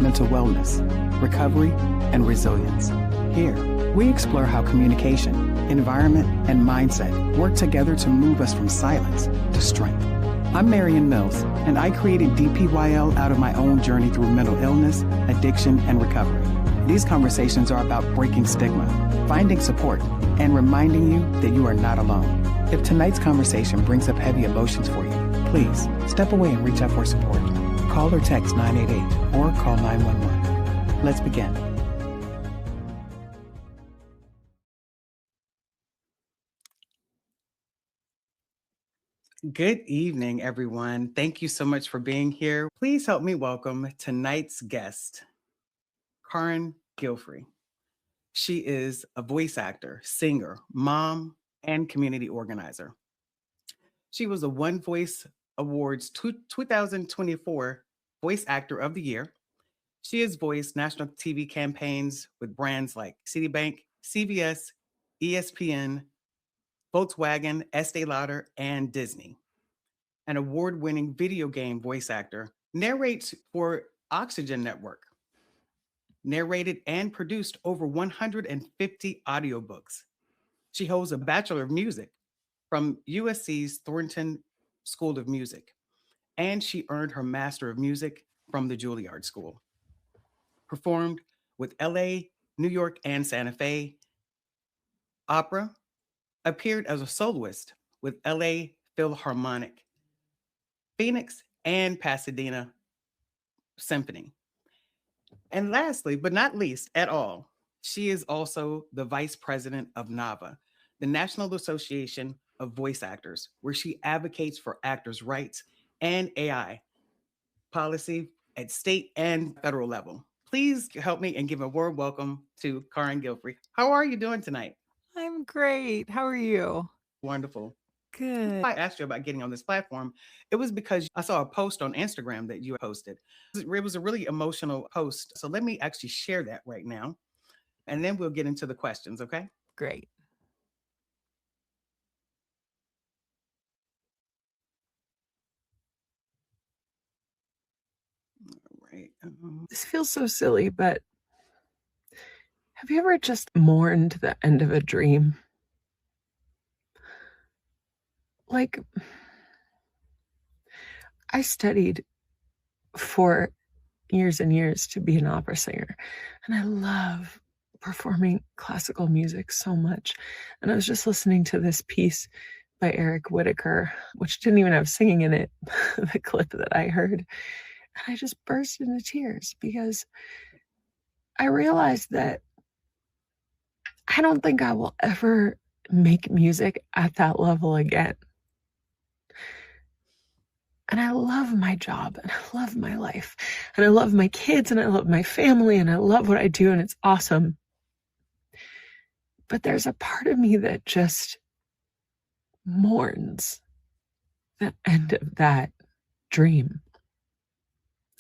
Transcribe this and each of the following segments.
mental wellness, recovery, and resilience. Here, we explore how communication, environment, and mindset work together to move us from silence to strength. I'm Marion Mills, and I created DPYL out of my own journey through mental illness, addiction, and recovery. These conversations are about breaking stigma, finding support, and reminding you that you are not alone. If tonight's conversation brings up heavy emotions for you, please step away and reach out for support. Call or text 988 or call 911. Let's begin. Good evening, everyone. Thank you so much for being here. Please help me welcome tonight's guest, Carin Gilfry. She is a voice actor, singer, mom, and community organizer. She was a One Voice Awards 2024 Voice Actor of the Year. She has voiced national TV campaigns with brands like Citibank, CVS, ESPN, Volkswagen, Estee Lauder, and Disney. An award-winning video game voice actor, narrates for Oxygen Network, narrated and produced over 150 audiobooks. She holds a Bachelor of Music from USC's Thornton School of Music, and she earned her Master of Music from the Juilliard School. Performed with LA, New York, and Santa Fe Opera, appeared as a soloist with LA Philharmonic, Phoenix, and Pasadena Symphony. And lastly, but not least at all, she is also the vice president of NAVA, the National Association of Voice Actors, where she advocates for actors' rights and AI policy at state and federal level. Please help me and give a warm welcome to Carin Gilfry. How are you doing tonight? I'm great. How are you? Wonderful. Good. I asked you about getting on this platform. It was because I saw a post on Instagram that you posted. It was a really emotional post. So let me actually share that right now, and then we'll get into the questions, okay? Great. Right. This feels so silly, but have you ever just mourned the end of a dream? Like, I studied for years and years to be an opera singer, and I love performing classical music so much. And I was just listening to this piece by Eric Whitacre, which didn't even have singing in it, the clip that I heard. And I just burst into tears because I realized that I don't think I will ever make music at that level again. And I love my job, and I love my life, and I love my kids, and I love my family, and I love what I do, and it's awesome. But there's a part of me that just mourns the end of that dream.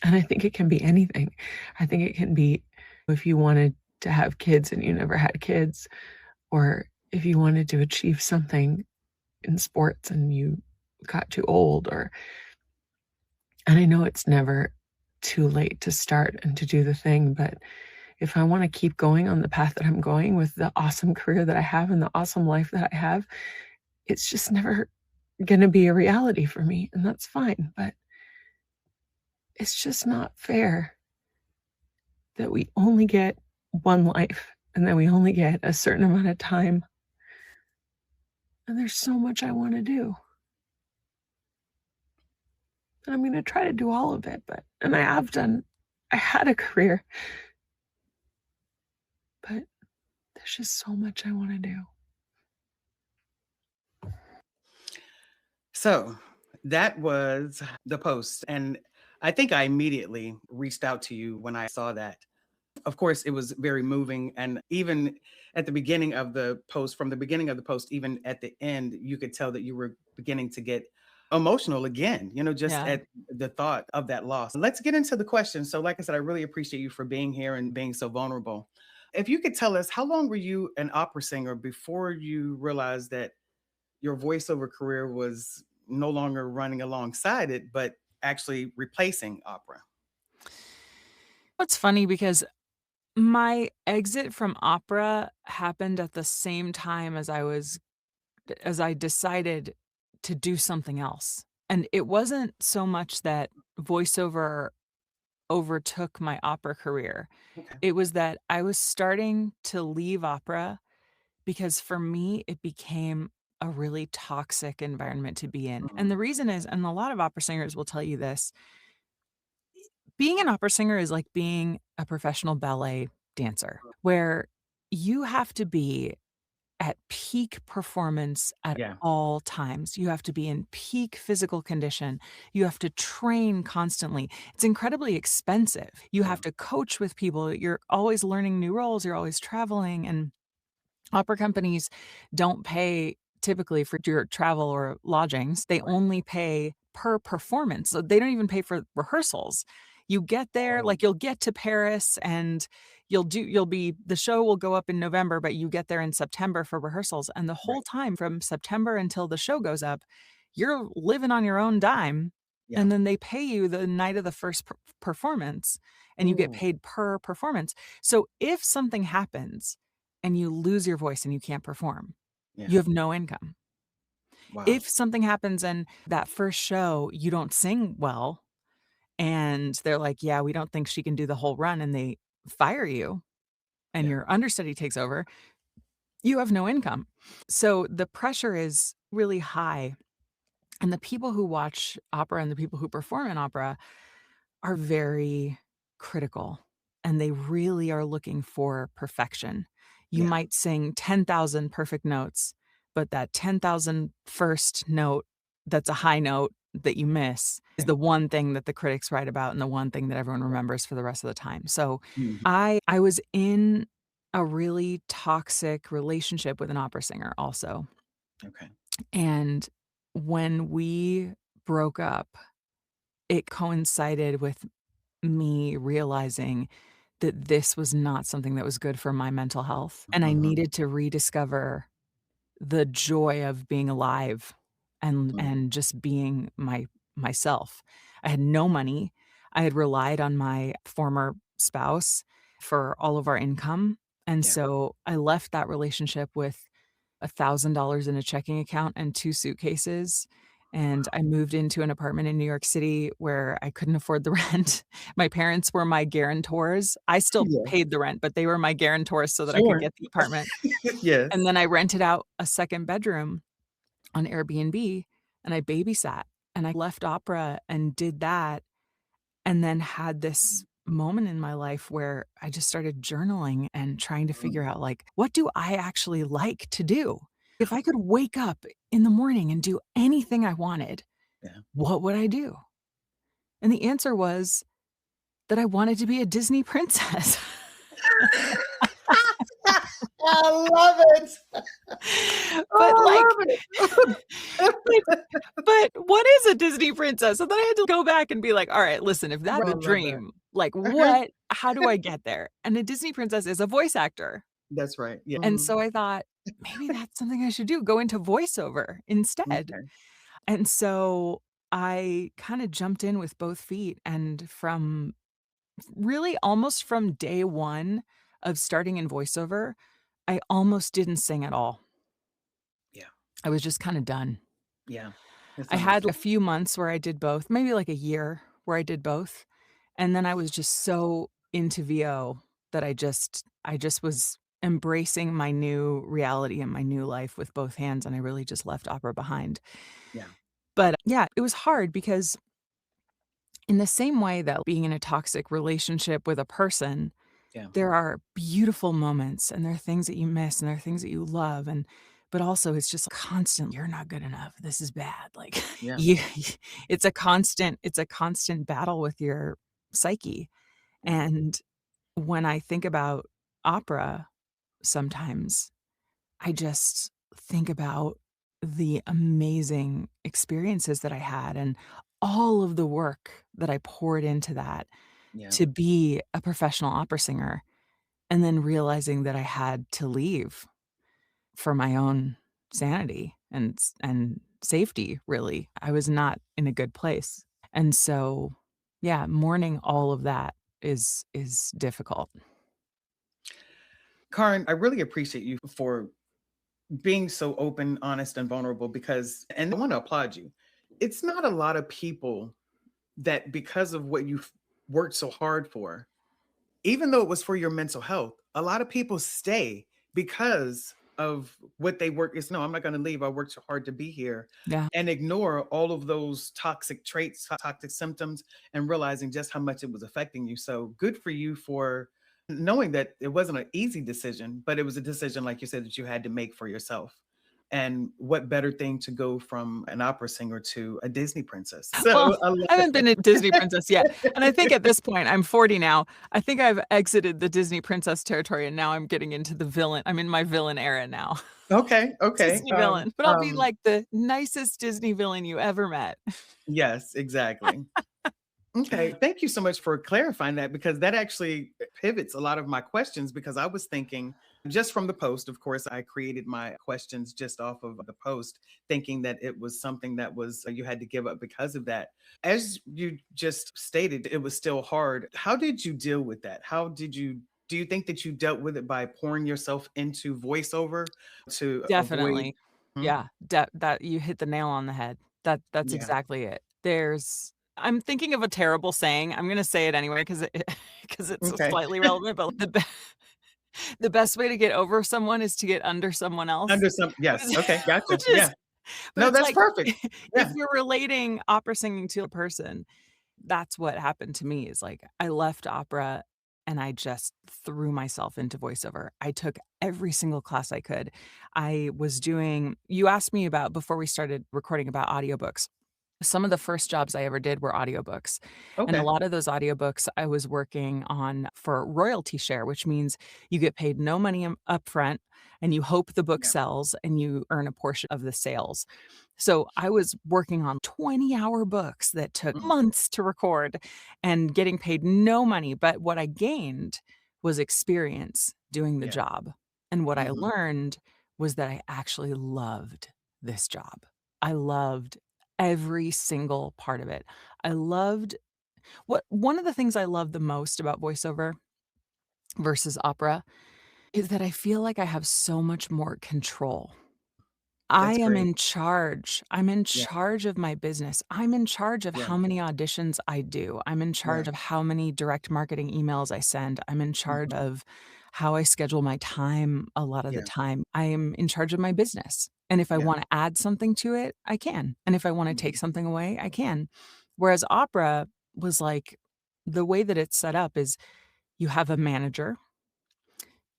And I think it can be anything. I think it can be if you wanted to have kids and you never had kids, or if you wanted to achieve something in sports and you got too old, and I know it's never too late to start and to do the thing, but if I want to keep going on the path that I'm going with the awesome career that I have and the awesome life that I have, it's just never going to be a reality for me. And that's fine. But it's just not fair that we only get one life and that we only get a certain amount of time. And there's so much I want to do. And I'm going to try to do all of it, and I had a career, but there's just so much I want to do. So that was the post. And I think I immediately reached out to you when I saw that. Of course, it was very moving. And even at the beginning of the post, from the beginning of the post, even at the end, you could tell that you were beginning to get emotional again, just at the thought of that loss. Let's get into the question. So like I said, I really appreciate you for being here and being so vulnerable. If you could tell us, how long were you an opera singer before you realized that your voiceover career was no longer running alongside it, but actually replacing opera? It's funny because my exit from opera happened at the same time as I decided to do something else. And it wasn't so much that voiceover overtook my opera career. Okay. It was that I was starting to leave opera because for me, it became a really toxic environment to be in. And Mm, the reason is, and a lot of opera singers will tell you this, being an opera singer is like being a professional ballet dancer, where you have to be at peak performance at yeah. all times. You have to be in peak physical condition. You have to train constantly. It's incredibly expensive. You Yeah. have to coach with people. You're always learning new roles. You're always traveling. And opera companies don't pay typically for your travel or lodgings. They Right. only pay per performance. So they don't even pay for rehearsals. You get there, Oh, like you'll get to Paris and you'll be the show will go up in November, but you get there in September for rehearsals. And the whole right. time from September until the show goes up, you're living on your own dime. Yeah. And then they pay you the night of the first performance and you get Ooh, paid per performance. So if something happens and you lose your voice and you can't perform, yeah. you have no income. Wow. If something happens and that first show, you don't sing well, and they're like, "Yeah, we don't think she can do the whole run," and they fire you, and Yeah. your understudy takes over, you have no income. So the pressure is really high, and the people who watch opera and the people who perform in opera are very critical and they really are looking for perfection. You Yeah. might sing 10,000 perfect notes, but that 10,000 first note that's a high note that you miss is Yeah. the one thing that the critics write about and the one thing that everyone remembers for the rest of the time. So Mhm. I was in a really toxic relationship with an opera singer also. Okay. And when we broke up, it coincided with me realizing that this was not something that was good for my mental health, and I Mhm. needed to rediscover the joy of being alive Mm. and just being myself. I had no money. I had relied on my former spouse for all of our income, and Yeah. so I left that relationship with $1,000 in a checking account and 2 suitcases, and I moved into an apartment in New York City where I couldn't afford the rent. My parents were my guarantors. I still Yeah. paid the rent, but they were my guarantors so that I could Sure. get the apartment, Yes. and then I rented out a 2nd bedroom on Airbnb, and I babysat, and I left opera and did that, and then had this moment in my life where I just started journaling and trying to Mm. figure out, like, what do I actually like to do? If I could wake up in the morning and do anything I wanted, Yeah. what would I do? And the answer was that I wanted to be a Disney princess. I love it. But, Oh, like, I love but it. but what is a Disney princess? So then I had to go back and be like, "All right, listen, if that's I the love that. dream, like, Uh-huh. what how do I get there?" And a Disney princess is a voice actor. That's right. Yeah. And Mhm. so I thought, maybe that's something I should do, go into voiceover instead. Okay. And so I kinda jumped in with both feet, and from really almost from day 1 of starting in voiceover, I almost didn't sing at all. Yeah. I was just kinda done. Yeah. It's I had a understandable. few months where I did both, maybe like a year where I did both, and then I was just so into VO that I just was embracing my new reality and my new life with both hands, and I really just left opera behind. Yeah. But, yeah, it was hard because in the same way that being in a toxic relationship with a person, Yeah. there are beautiful moments, and there are things that you miss, and there are things that you love, and but also it's just constant, "You're not good enough. This is bad." Like, Yeah. you it's a constant battle with your psyche, Yeah. and when I think about opera sometimes, I just think about the amazing experiences that I had and all of the work that I poured into that Yeah. to be a professional opera singer. And then realizing that I had to leave for my own sanity and safety, really. I was not in a good place. And so, yeah, mourning all of that is difficult. Karin, I really appreciate you for being so open, honest, and vulnerable because, and I want to applaud you. It's not a lot of people that, because of what you've worked so hard for, even though it was for your mental health, a lot of people stay because of what they work. It's no, I'm not going to leave. I worked so hard to be here, Yeah. and ignore all of those toxic traits, toxic symptoms, and realizing just how much it was affecting you. So good for you for knowing that it wasn't an easy decision, but it was a decision, like you said, that you had to make for yourself. And what better thing to go from an opera singer to a Disney princess? Well, So I love I haven't been a Disney princess yet, and I think at it. this point, I'm 40 now, I think I've exited the Disney princess territory, and now I'm getting into the villain I'm in my villain era now. Okay, okay. Disney villain, but I'll be like the nicest Disney villain you ever met. Yes, exactly. Okay, thank you so much for clarifying that because that actually pivots a lot of my questions because I was thinking just from the post, of course, I created my questions just off of the post, thinking that it was something that was you had to give up because of that. As you just stated, it was still hard. How did you deal with that? How did you do you think that you dealt with it by pouring yourself into voiceover to avoid? Definitely. Hmm? Yeah, that you hit the nail on the head. That's Yeah. exactly it. I'm thinking of a terrible saying, I'm gonna say it anyway because it 'cause it's Okay. slightly relevant, but the best way to get over someone is to get under someone else, Under some, which yes. is Okay, gotcha. which is Yeah. but No, it's that's like, perfect. if Yeah. you're relating opera singing to a person, that's what happened to me is, like, I left opera and I just threw myself into voiceover. I took every single class I could. I was doing you asked me about before we started recording about audiobooks. Some of the first jobs I ever did were audiobooks, and a Okay. lot of those audiobooks I was working on for royalty share, which means you get paid no money upfront, and you hope the book Yeah. sells, and you earn a portion of the sales. So, I was working on 20-hour books that took Mm, months to record and getting paid no money, but what I gained was experience doing the yeah. job, and what I Mhm. learned was that I actually loved this job. I loved every single part of it. I loved what one of the things I love the most about voiceover versus opera is that I feel like I have so much more control. I That's am great. in charge. I'm in Yeah. charge of my business. I'm in charge of Yeah. how many auditions I do. I'm in Yeah. charge of how many direct marketing emails I send. I'm in charge Mhm. of how I schedule my time a lot of the Yeah. time. I am in charge of my business. And if I Yeah. wanna add something to it, I can. And if I wanna take Mhm. something away, I can. Whereas opera was like the way that it's set up is you have a manager.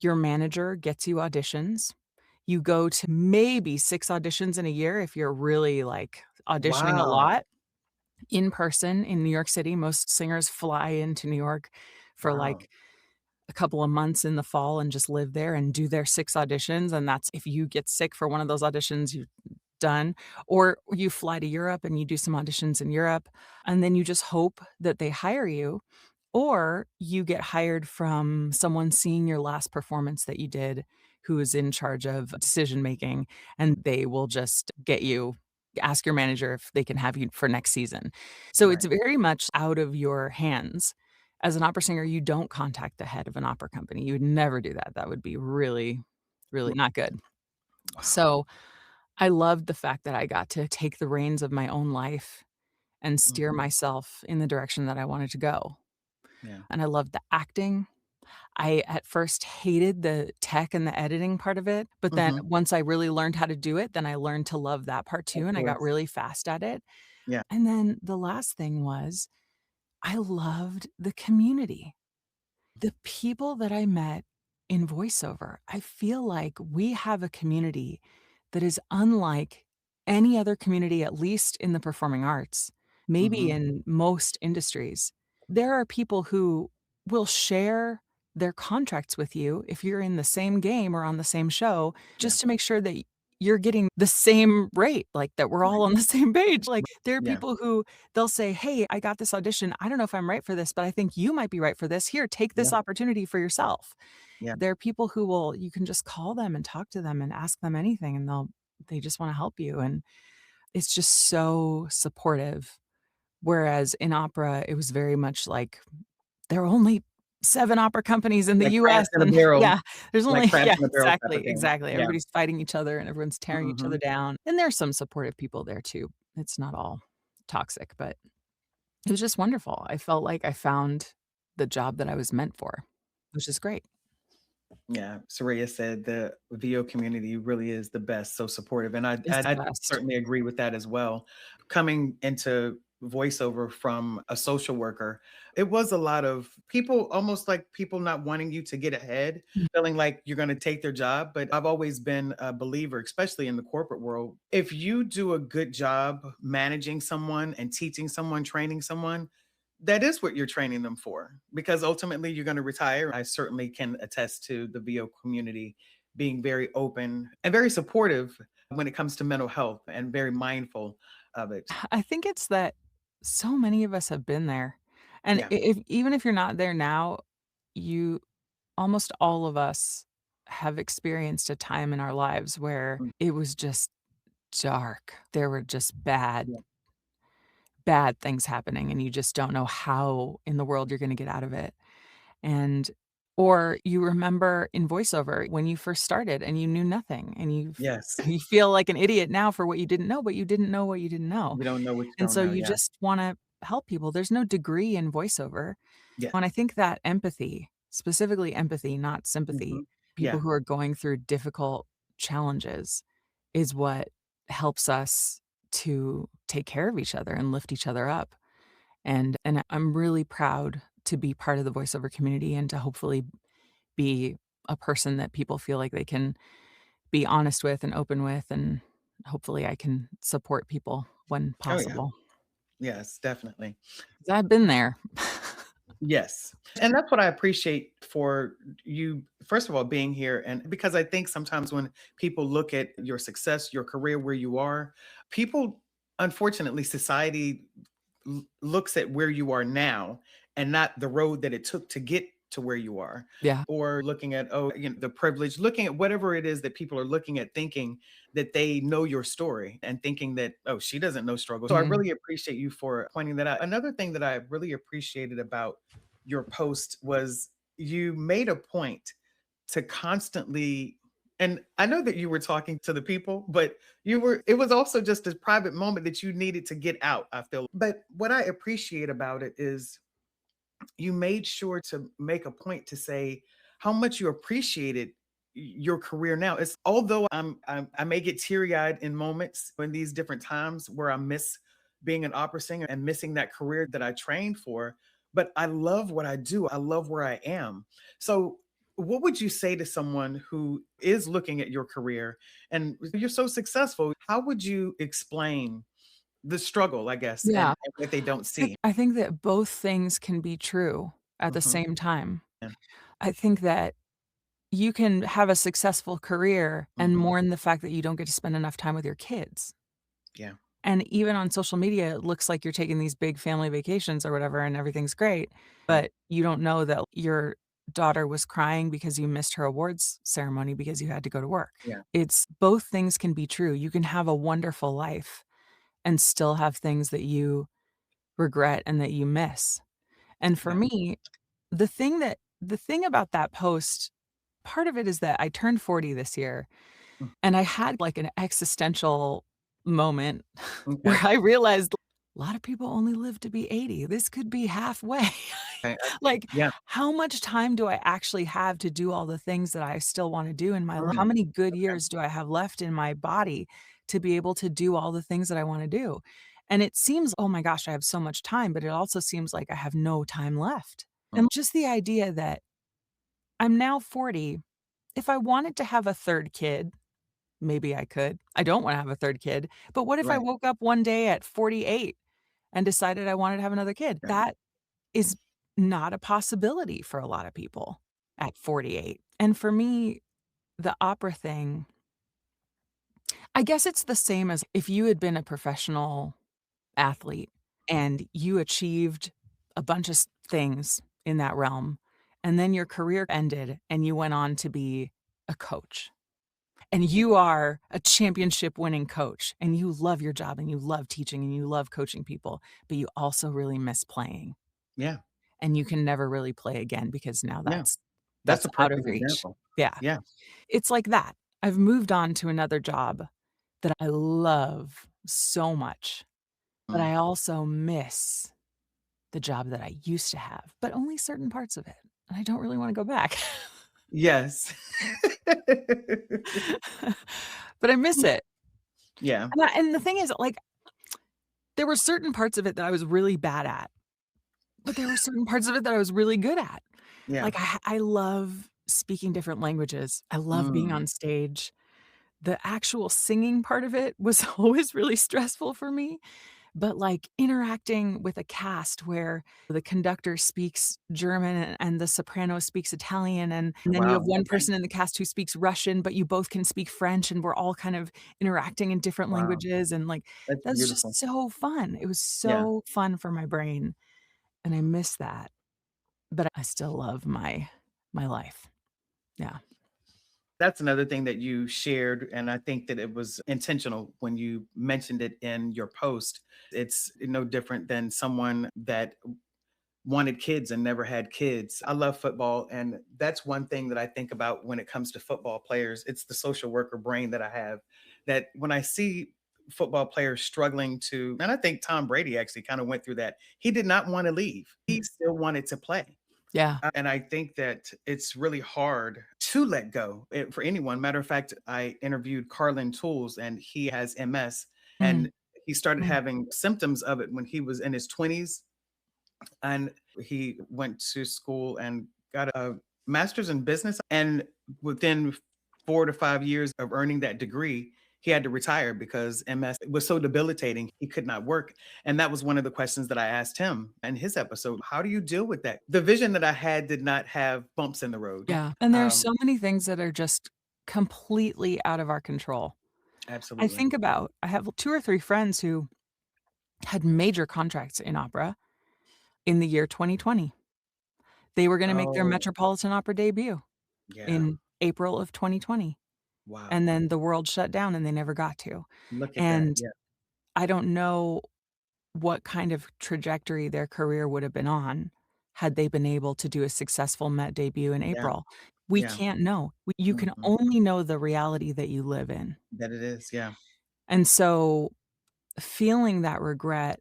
Your manager gets you auditions. You go to maybe 6 auditions in a year if you're really, like, auditioning a Wow. lot in person in New York City. Most singers fly into New York for, Wow. like, a couple of months in the fall and just live there and do their 6 auditions, and that's if you get sick for one of those auditions, you're done. Or you fly to Europe and you do some auditions in Europe, and then you just hope that they hire you, or you get hired from someone seeing your last performance that you did who is in charge of decision making, and they will just get you ask your manager if they can have you for next season. So it's Right. very much out of your hands. As an opera singer, you don't contact the head of an opera company. You would never do that. That would be really, really R not good. Wow. So I loved the fact that I got to take the reins of my own life and steer Mhm. myself in the direction that I wanted to go. Yeah. And I loved the acting. I at first hated the tech and the editing part of it, but then Mhm. once I really learned how to do it, then I learned to love that part Of too, and I got course. really fast at it. Yeah. And then the last thing was I loved the community. The people that I met in voiceover, I feel like we have a community that is unlike any other community, at least in the performing arts, maybe Mhm. in most industries. There are people who will share their contracts with you if you're in the same game or on the same show, Yeah. just to make sure that you're getting the same rate, like that we're all Right. on the same page. Like there are Yeah. people who they'll say, "Hey, I got this audition. I don't know if I'm right for this, but I think you might be right for this. Here, take Yeah. this opportunity for yourself." Yeah. There are people who will you can just call them and talk to them and ask them anything, and they just wanna help you, and it's just so supportive. Whereas in opera, it was very much like there are only 7 opera companies in the Like US, crabs in a and barrel, yeah, there's like only crabs yeah, in a barrel type exactly, of thing. exactly. Yeah. Everybody's fighting each other and everyone's tearing each other Mhm. down, and there's some supportive people there too. It's not all toxic, but it was just wonderful. I felt like I found the job that I was meant for, which is great. Yeah, Soraya said the VO community really is the best, so supportive, and I It's I the I best. certainly agree with that as well. Coming into voiceover from a social worker, it was a lot of people, almost like people not wanting you to get ahead, Mm. feeling like you're gonna take their job, but I've always been a believer, especially in the corporate world, if you do a good job managing someone and teaching someone, training someone, that is what you're training them for, because ultimately you're going to retire. I certainly can attest to the VO community being very open and very supportive when it comes to mental health and very mindful of it. I think it's that so many of us have been there, and Yeah. if even if you're not there now, you almost all of us have experienced a time in our lives where Mm. it was just dark. There were just bad Yeah. bad things happening, and you just don't know how in the world you're gonna get out of it. And or you remember in voiceover when you first started and you knew nothing and Yes. you feel like an idiot now for what you didn't know, but you didn't know what you didn't know. You don't know what you And don't so know. you Yeah. just wanna help people. There's no degree in voiceover. Yeah. And I think that empathy, specifically empathy, not Hmm. sympathy, people Yeah. who are going through difficult challenges is what helps us to take care of each other and lift each other up. And I'm really proud to be part of the voiceover community and to hopefully be a person that people feel like they can be honest with and open with, and hopefully I can support people when Oh, yeah. possible. Yes, definitely. 'Cause I've been there. Yes. And that's what I appreciate for you, first of all, being here. And because I think sometimes when people look at your success, your career, where you are, people, unfortunately, society looks at where you are now and not the road that it took to get to where you are, Yeah. or looking at, oh, the privilege, looking at whatever it is that people are looking at, thinking that they know your story and thinking that, oh, she doesn't know struggle. So I Mhm. really appreciate you for pointing that out. Another thing that I really appreciated about your post was you made a point to constantly, and I know that you were talking to the people, but it was also just a private moment that you needed to get out, I feel. But what I appreciate about it is you made sure to make a point to say how much you appreciated your career now. It's, although I may get teary-eyed in moments in these different times where I miss being an opera singer and missing that career that I trained for, but I love what I do. I love where I am. So what would you say to someone who is looking at your career and you're so successful? How would you explain the struggle, I guess, Yeah. and what they don't see? I think that both things can be true at the Mhm. same time. Yeah. I think that you can have a successful career and Mhm. mourn the fact that you don't get to spend enough time with your kids. Yeah. And even on social media, it looks like you're taking these big family vacations or whatever, and everything's great, Yeah. but you don't know that your daughter was crying because you missed her awards ceremony because you had to go to work. Yeah. It's both things can be true. You can have a wonderful life and still have things that you regret and that you miss. And for Yeah. me, the thing about that post, part of it is that I turned 40 this year, Mm. and I had, like, an existential moment where Okay. I realized a lot of people only live to be 80. This could be halfway. I see. Like, Yeah. how much time do I actually have to do all the things that I still wanna do in my life? How Mm. many good Okay. years do I have left in my body to be able to do all the things that I wanna do? And it seems, "Oh my gosh, I have so much time," but it also seems like I have no time left. Mm. And just the idea that I'm now 40, if I wanted to have a 3rd kid, maybe I could. I don't wanna have a 3rd kid, but what if I Right. woke up one day at 48 and decided I wanted to have another kid? Right. That is not a possibility for a lot of people at 48. And for me, the opera thing, I guess it's the same as if you had been a professional athlete and you achieved a bunch of things in that realm, and then your career ended and you went on to be a coach. And you are a championship winning coach, and you love your job, and you love teaching, and you love coaching people, but you also really miss playing. Yeah. and you can never really play again because now Yeah. That's that's a out of perfect reach. example. Yeah. Yeah. It's like that. I've moved on to another job that I love so much, but Mm. I also miss the job that I used to have, but only certain parts of it, and I don't really wanna go back. Yes. But I miss it. Yeah. And the thing is, like, there were certain parts of it that I was really bad at, but there were certain parts of it that I was really good at. Yeah. Like, I love speaking different languages. I love being Mm. on stage. The actual singing part of it was always really stressful for me, but, like, interacting with a cast where the conductor speaks German and the soprano speaks Italian, and then you have Wow. one Okay. person in the cast who speaks Russian, but you both can speak French, and we're all kind of interacting in different Wow. languages, and, like, That's that's beautiful. just so fun. It was Yeah. so fun for my brain, and I miss that, but I still love my life. Yeah. That's another thing that you shared, and I think that it was intentional when you mentioned it in your post. It's no different than someone that wanted kids and never had kids. I love football, and that's one thing that I think about when it comes to football players. It's the social worker brain that I have, that when I see football players struggling to, and I think Tom Brady actually kind of went through that. He did not want to leave. Mm. He still wanted to play. Yeah. And I think that it's really hard to let go for anyone. Matter of fact, I interviewed Carlin Tools, and he has MS, and Mm, he started mm. having symptoms of it when he was in his 20s, and he went to school and got a master's in business. And within 4 to 5 years of earning that degree, he had to retire because MS was so debilitating, he could not work. And that was one of the questions that I asked him in his episode. How do you deal with that? The vision that I had did not have bumps in the road. Yeah, and there are Um, so many things that are just completely out of our control. Absolutely. I have 2 or 3 friends who had major contracts in opera in the year 2020. They were gonna make their Oh, Metropolitan Opera debut yeah. in April of 2020, and Wow. then the world shut down and they never got to. Look at that. And Yeah. I don't know what kind of trajectory their career would have been on had they been able to do a successful Met debut in Yeah. April. We Yeah. can't know. You can Mhm. only know the reality that you live in. That it is. Yeah. And so, feeling that regret,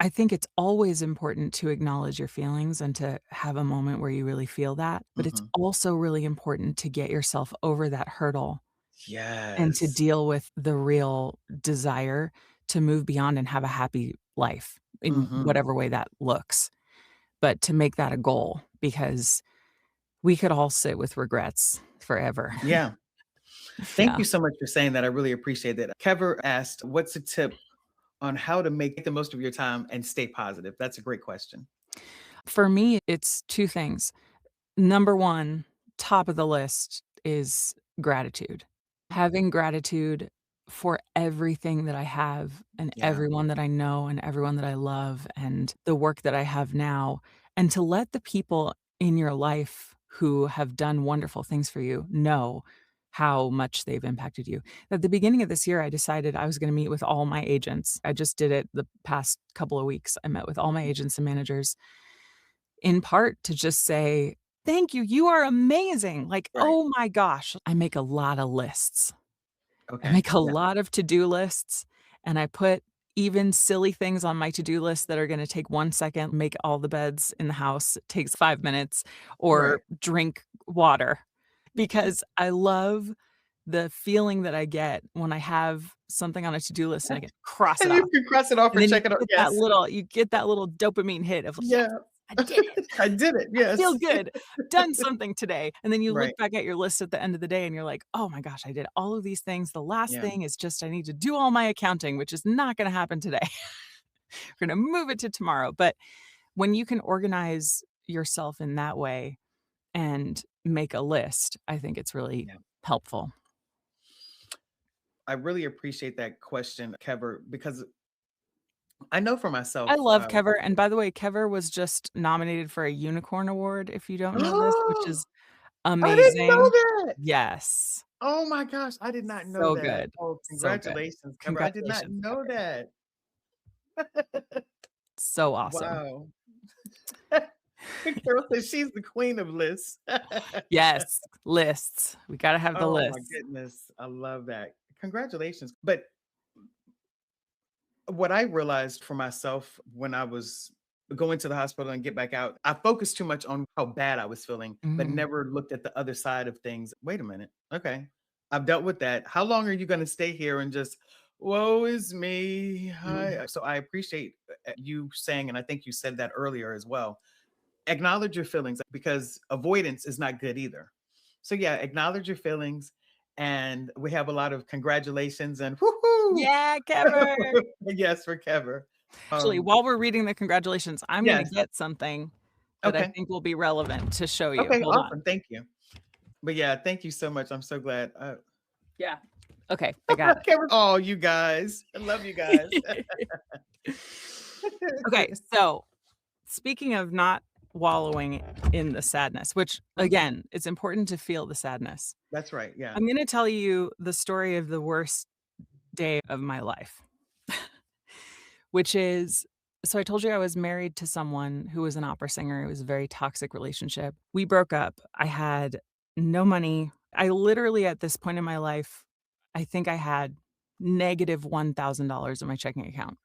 I think it's always important to acknowledge your feelings and to have a moment where you really feel that, but it's Mhm. also really important to get yourself over that hurdle and to Yes. deal with the real desire to move beyond and have a happy life in Mhm. whatever way that looks, but to make that a goal because we could all sit with regrets forever. Yeah. Thank Yeah. you so much for saying that. I really appreciate that. Kever asked, what's a tip on how to make the most of your time and stay positive? That's a great question. For me, it's 2 things. Number 1, top of the list is gratitude. Having gratitude for everything that I have and Yeah. everyone that I know and everyone that I love and the work that I have now, and to let the people in your life who have done wonderful things for you know how much they've impacted you. At the beginning of this year, I decided I was gonna meet with all my agents. I just did it the past couple of weeks. I met with all my Mhm. agents and managers in part to just say, "Thank you, you are amazing." Like, Right. oh my gosh, I make a lot of lists. I Okay. make a Yeah. lot of to-do lists, and I put even silly things on my to-do list that are gonna take 1 second, make all the beds in the house, it takes 5 minutes, or Right. drink water, because I love the feeling that I get when I have something on a to-do list and I can cross it And you off. can cross it off And or then check it out. Yes. you get that little dopamine hit of, "Yes, Yeah. I did it." I did it. I feel Yes. good. I've done something today. And then you Right. look back at your list at the end of the day and you're like, "Oh my gosh, I did all of these things. The last Yeah. thing is just I need to do all my accounting, which is not gonna happen today. We're gonna move it to tomorrow." But when you can organize yourself in that way and make a list, I think it's really Yeah. helpful. I really appreciate that question, Kever, because I know for I myself. love Kever, and by the way, Kever was just nominated for a Unicorn Award, if you don't know this, which Oh, is I didn't know amazing. that. Yes. Oh my gosh, I did not know So that. good. Oh, So good. congratulations, Kever. I did not Congratulations, know Kever. that. So awesome. Wow. Carol says she's the queen of lists. Yes, lists. We gotta have the Oh my lists. goodness. I love that. Congratulations. But what I realized for myself when I was going to the hospital and get back out, I focused too much on how bad I was feeling, but Mm. never looked at the other side of things. Wait a minute. Okay. I've dealt with that. How long are you going to stay here and just, woe is me? Mm. Hi. So I appreciate you saying, and I think you said that earlier as well, acknowledge your feelings because avoidance is not good either. So yeah, acknowledge your feelings. And we have a lot of congratulations and woohoo. Yeah, Kever. Yes, for Kever. Actually, while we're reading the congratulations, I'm gonna Yes. get something that I Okay. think will be relevant to show you. Okay, Hold on. awesome. Thank you. But yeah, thank you so much. I'm so glad. Yeah. Okay, I got Kever, oh, you guys. I love you guys. it. Okay, so speaking of not wallowing in the sadness, which again, it's important to feel the sadness. That's right. Yeah. I'm gonna tell you the story of the worst day of my life, which is so I told you I was married to someone who was an opera singer. It was a very toxic relationship. We broke up. I had no money. I literally, at this point in my life, I think I had negative $1,000 in my checking account.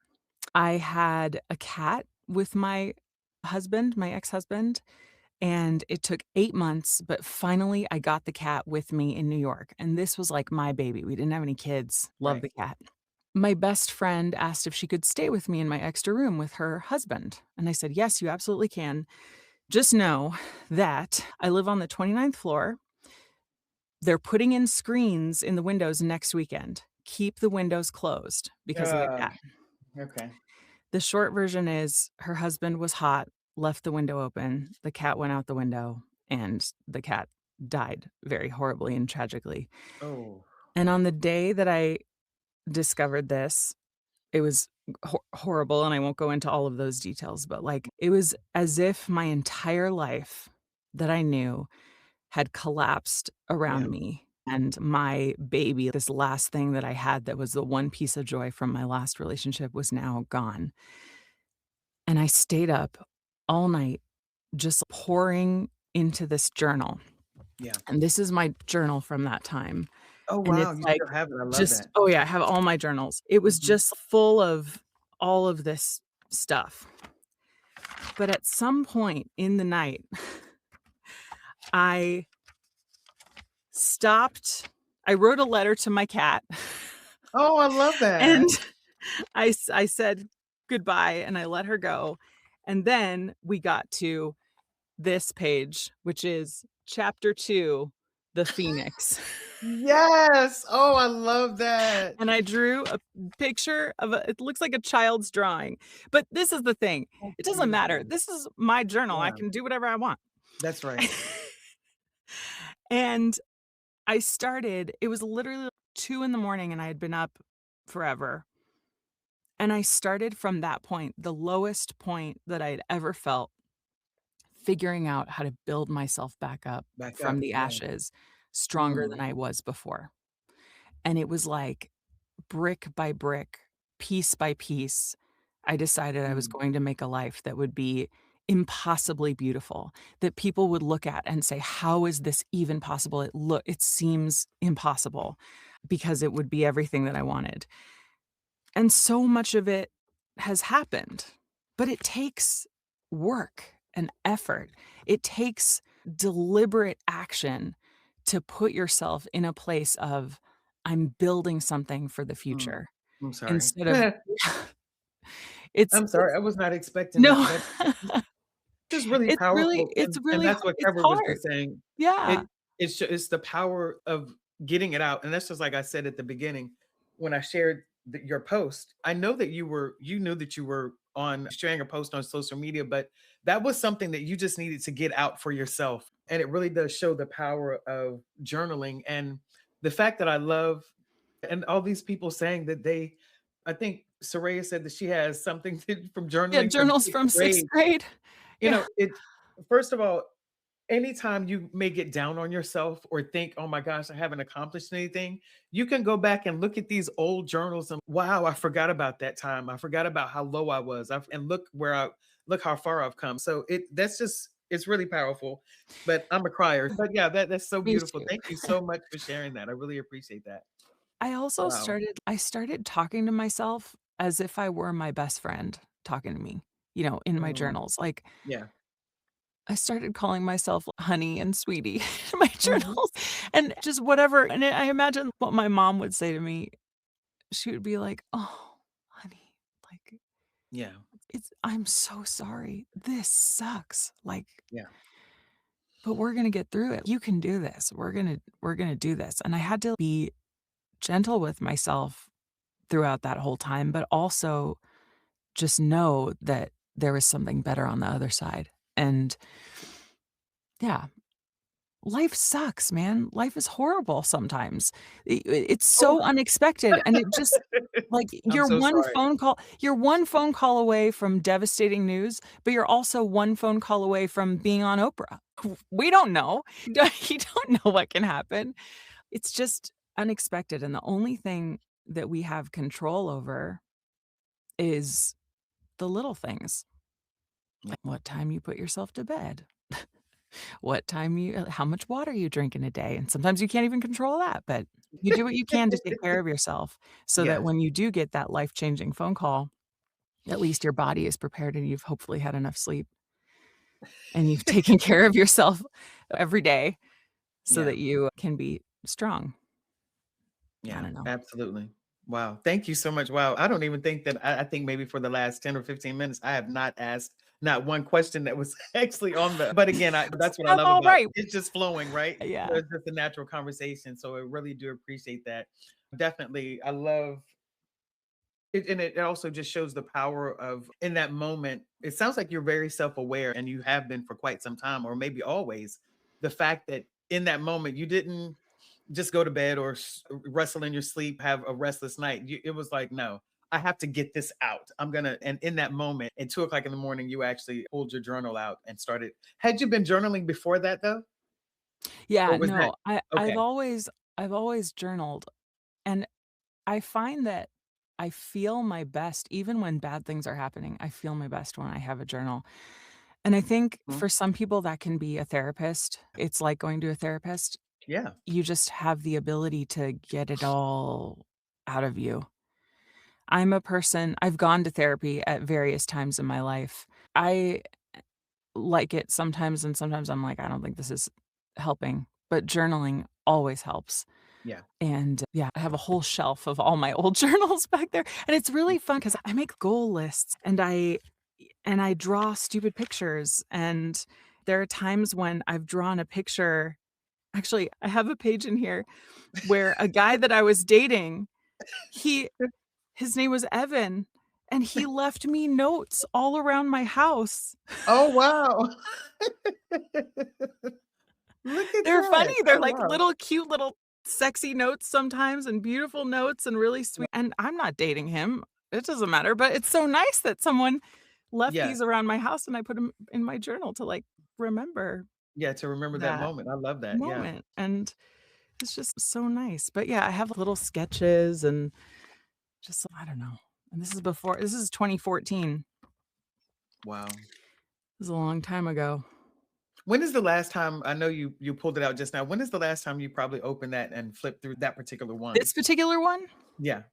I had a cat with my husband, my ex-husband, and it took 8 months, but finally I got the cat with me in New York, and this was like my baby. We didn't have any kids. Love Right. the cat. My best friend asked if she could stay with me in my extra room with her husband, and I said, "Yes, you absolutely can. Just know that I live on the 29th floor. They're putting in screens in the windows next weekend. Keep the windows closed because of the Uh, cat." okay. The short version is her husband was hot, left the window open, the cat went out the window, and the cat died very horribly and tragically. Oh, And on the day that I discovered this, it was horrible, and I won't go into all of those details, but, like, it was as if my entire life that I knew had collapsed yeah. around me, and my baby, this last thing that I had that was the one piece of joy from my last relationship was now gone. And I stayed up all night just pouring into this journal. Yeah. And this is my journal from that time. Oh, And wow. it's You like still have it. I love just that. oh, yeah, I have all my journals. It was Mhm. just full of all of this stuff. But at some point in the night, I stopped. I wrote a letter to my cat. Oh, I love And that. I said goodbye and I let her go. And then we got to this page, which is chapter 2, The Phoenix. Yes. Oh, I love that. And I drew a picture of it looks like a child's drawing. But this is the thing, That's it doesn't matter. beautiful. This is my journal. I Yeah, can do whatever I want. that's right. And I started it was literally 2 in the morning and I had been up forever. And I started from that point, the lowest point that I'd ever felt, figuring out how to build myself back up Back from up. the Yeah. ashes stronger Mm, than I was before. And it was like brick by brick, piece by piece, I decided I was mm, going to make a life that would be impossibly beautiful, that people would look at and say, "How is this even possible? It seems impossible," because it would be everything that I wanted. And so much of it has happened, but it takes work and effort. It takes deliberate action to put yourself in a place of, "I'm building something for the mm. future," I'm sorry. instead of it's I'm sorry. I was not expecting that. no. That is really powerful, It's and really that's what it's Trevor was hard. just saying. Yeah. It it's the power of getting it out, and that's just like I said at the beginning when I shared your post. I know that you knew that you were on sharing a post on social media, but that was something that you just needed to get out for yourself, and it really does show the power of journaling and the fact that I love and all these people saying that they. I think Soraya said that she has something from Yeah, journaling from journals sixth from 6th grade. grade. You Yeah. know, it first of all, anytime you may get down on yourself or think, "Oh my gosh, I haven't accomplished anything," you can go back and look at these old journals and, "Wow, I forgot about that time. I forgot about how low I was. And look how far I've come." So that's just It's really powerful, but I'm a crier. But yeah, that's so Me beautiful. too. Thank you so much for sharing that. I really appreciate that. I also Wow. started talking to myself as if I were my best friend talking to me, in my Mm, journals. Like, yeah. I started calling myself honey and sweetie in my Mhm. journals and just whatever, and I imagine what my mom would say to me. She would be like, "Oh, honey, like, Yeah. I'm so sorry. This sucks. Like, Yeah. but we're gonna get through it. You can do this. We're gonna do this." And I had to be gentle with myself throughout that whole time, but also just know that there was something better on the other side. And yeah, life sucks, man. Life is horrible sometimes. It's Oh, so unexpected, and it just like, I'm so sorry. you're one phone call away from devastating news, but you're also one phone call away from being on Oprah. We don't know. You don't know what can happen. It's just unexpected, and the only thing that we have control over is the little things, Yeah. like what time you put yourself to bed, how much water you drink in a day, and sometimes you can't even control that, but you do what you can to take care of yourself so that Yes. when you do get that life-changing phone call, at least your body is prepared and you've hopefully had enough sleep and you've taken care of yourself every day so Yeah. that you can be strong. I Yeah, don't know. absolutely. Wow. Thank you so much. Wow. I don't even think that I think maybe for the last 10 or 15 minutes, I have not asked not one question that was actually on the, but again, that's what I That's love all about right. it's just flowing, right? Yeah. There's just a natural conversation. So I really do appreciate that. Definitely. I love it, and it also just shows the power of in that moment. It sounds like you're very self-aware and you have been for quite some time, or maybe always. The fact that in that moment you didn't just go to bed or wrestle in your sleep, have a restless night. It was like, no, I have to get this out. I'm gonna. And in that moment, at 2 o'clock in the morning, you actually pulled your journal out and started. Had you been journaling before that though, Yeah, or was that no, I've okay? always journaled, and I find that I feel my best even when bad things are happening. I feel my best when I have a journal. And I think Mhm. for some people that can be a therapist. It's like going to a therapist. Yeah, You just have the ability to get it all out of you. I've gone to therapy at various times in my life. I like it sometimes, and sometimes I'm like, "I don't think this is helping," but journaling always helps. yeah, And, yeah, I have a whole shelf of all my old journals back there, and it's really fun because I make goal lists, and I draw stupid pictures, and there are times when I've drawn a picture. Actually, I have a page in here where a guy that I was dating, he his name was Evan, and he left me notes all around my house. oh wow. Look at They're funny, that. they're Oh like wow. little cute little sexy notes sometimes and beautiful notes and really sweet, and I'm not dating him, it doesn't matter, but it's so nice that someone left Yeah, these around my house and I put them in my journal to, like, remember yeah, to remember that that moment. I love that. Yeah. moment, and it's just so nice, but yeah, I have little sketches and just I don't know, and this is 2014. Wow. This is a long time ago. When is the last time I know you pulled it out just now. When is the last time you probably opened that and flipped through that particular one? This particular one? Yeah.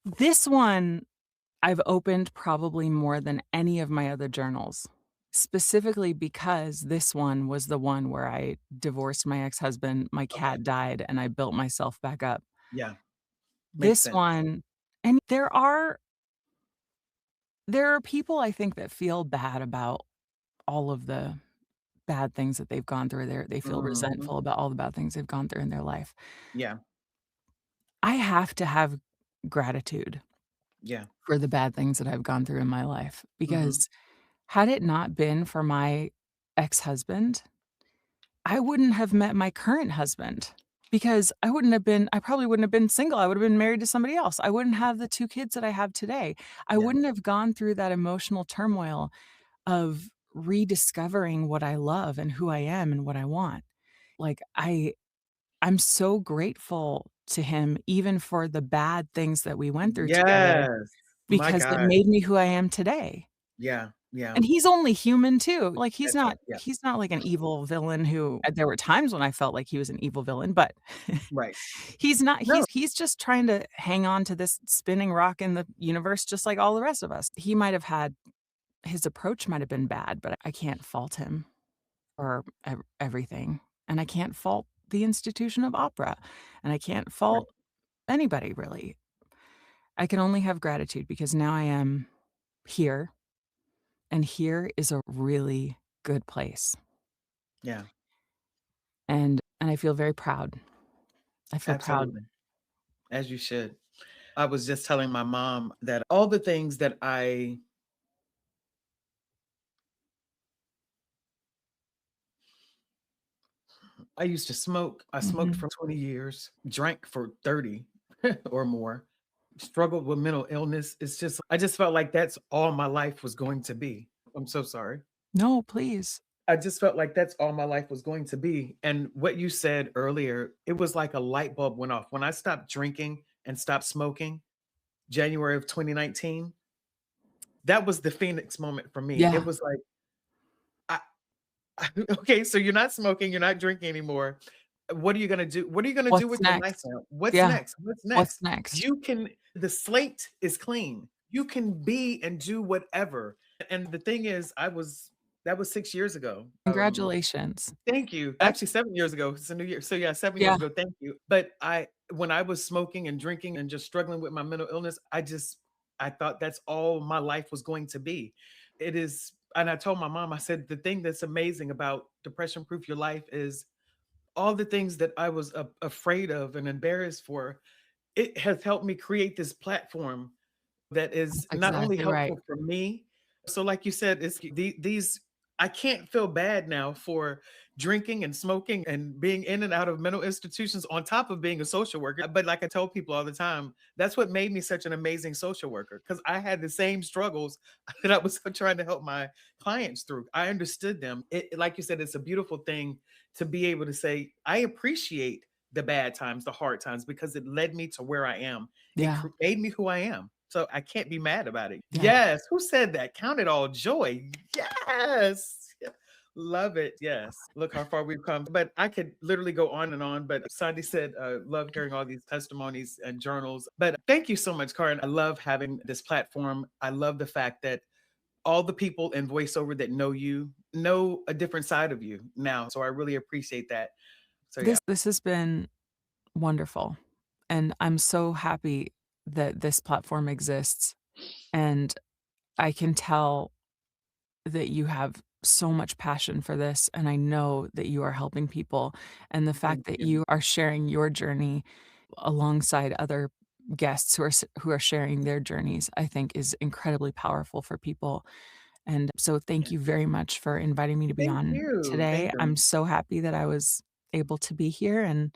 This one I've opened probably more than any of my other journals, specifically because this one was the one where I divorced my ex-husband, my Okay. cat died, and I built myself back up. Yeah. Makes This sense. one and there are people I think that feel bad about all of the bad things that they've gone through. They feel Mhm. resentful about all the bad things they've gone through in their life. Yeah. I have to have gratitude Yeah. for the bad things that I've gone through in my life Mhm. because had it not been for my ex-husband, I wouldn't have met my current husband because I probably wouldn't have been single. I would have been married to somebody else. I wouldn't have the 2 kids that I have today. I Yeah. wouldn't have gone through that emotional turmoil of rediscovering what I love and who I am and what I want. Like, I'm so grateful to him even for the bad things that we went through together Yes. My because it God. made me who I am today. Yeah. Yeah. And he's only human too. Like, That's right. Yeah. he's not like an evil villain who there were times when I felt like he was an evil villain, but Right. he's not. No. He's just trying to hang on to this spinning rock in the universe just like all the rest of us. He might have had his approach might have been bad, but I can't fault him for everything, and I can't fault the institution of opera, and I can't Right. fault anybody really. I can only have gratitude because now I am here, and here is a really good place. Yeah. And I feel very proud. I feel proud. Absolutely. As you should. I was just telling my mom that all the things that I used to smoke. I smoked Mhm. for 20 years, drank for 30 or more, struggled with mental illness. It's just, I just felt like that's all my life was going to be. I'm so sorry. No, please. I just felt like that's all my life was going to be. And what you said earlier, it was like a light bulb went off. When I stopped drinking and stopped smoking, January of 2019, that was the Phoenix moment for me. It Yeah. was like, I, okay, so you're not smoking, you're not drinking anymore. What are you gonna do? What are you gonna do What's with your life next? now? What's Yeah. next? What's What's next? next? You can, the slate is clean. You can be and do whatever. And the thing is, that was 6 years ago. Congratulations. Thank you. That's Actually, 7 years ago. It's a new year. So yeah, 7 years yeah. ago. Thank you. But when I was smoking and drinking and just struggling with my mental illness, I thought that's all my life was going to be. It is, and I told my mom, I said, the thing that's amazing about Depression Proof Your Life is all the things that I was afraid of and embarrassed for. It has helped me create this platform that That's is not only exactly right. helpful for me. So like you said, it's these I can't feel bad now for drinking and smoking and being in and out of mental institutions on top of being a social worker. But like I tell people all the time, that's what made me such an amazing social worker because I had the same struggles that I was trying to help my clients through. I understood them. Like you said, it's a beautiful thing to be able to say, I appreciate the bad times, the hard times, because it led me to where I am. Yeah. Made me who I am. So I can't be mad about it. Yeah. Yes. Who said that? Count it all joy. Yes. Yeah. Love it. Yes. Look how far we've come. But I could literally go on and on. But Sandy said, love hearing all these testimonies and journals. But thank you so much, Karin. I love having this platform. I love the fact that all the people in voiceover that know you know a different side of you now. So I really appreciate that. So yeah. This has been wonderful, and I'm so happy that this platform exists, and I can tell that you have so much passion for this, and I know that you are helping people, and the fact Thank that you. you are sharing your journey alongside other guests who are sharing their journeys, I think is incredibly powerful for people, and so thank Yeah. you very much for inviting me to be Thank on you. today. Thank you. I'm so happy that I was able to be here, and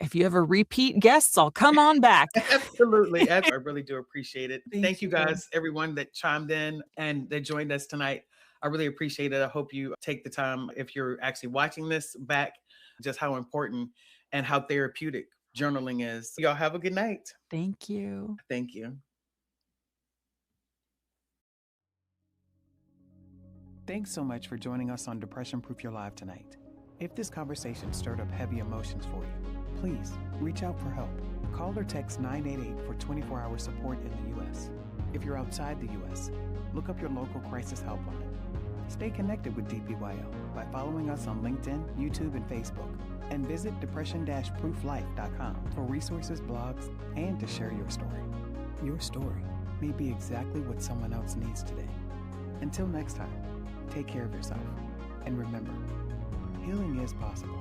if you ever repeat guests, I'll come on back. Absolutely. I really do appreciate it. Thank Thank you you. guys, everyone that chimed in and that joined us tonight. I really appreciate it. I hope you take the time, if you're actually watching this back, just how important and how therapeutic journaling is. Y'all have a good night. Thank you. Thank you. Thanks so much for joining us on Depression Proof Your Life tonight. If this conversation stirred up heavy emotions for you, please reach out for help. Call or text 988 for 24-hour support in the U.S. If you're outside the U.S., look up your local crisis helpline. Stay connected with DPYL by following us on LinkedIn, YouTube, and Facebook, and visit depression-prooflife.com for resources, blogs, and to share your story. Your story may be exactly what someone else needs today. Until next time, take care of yourself. And remember, healing is possible.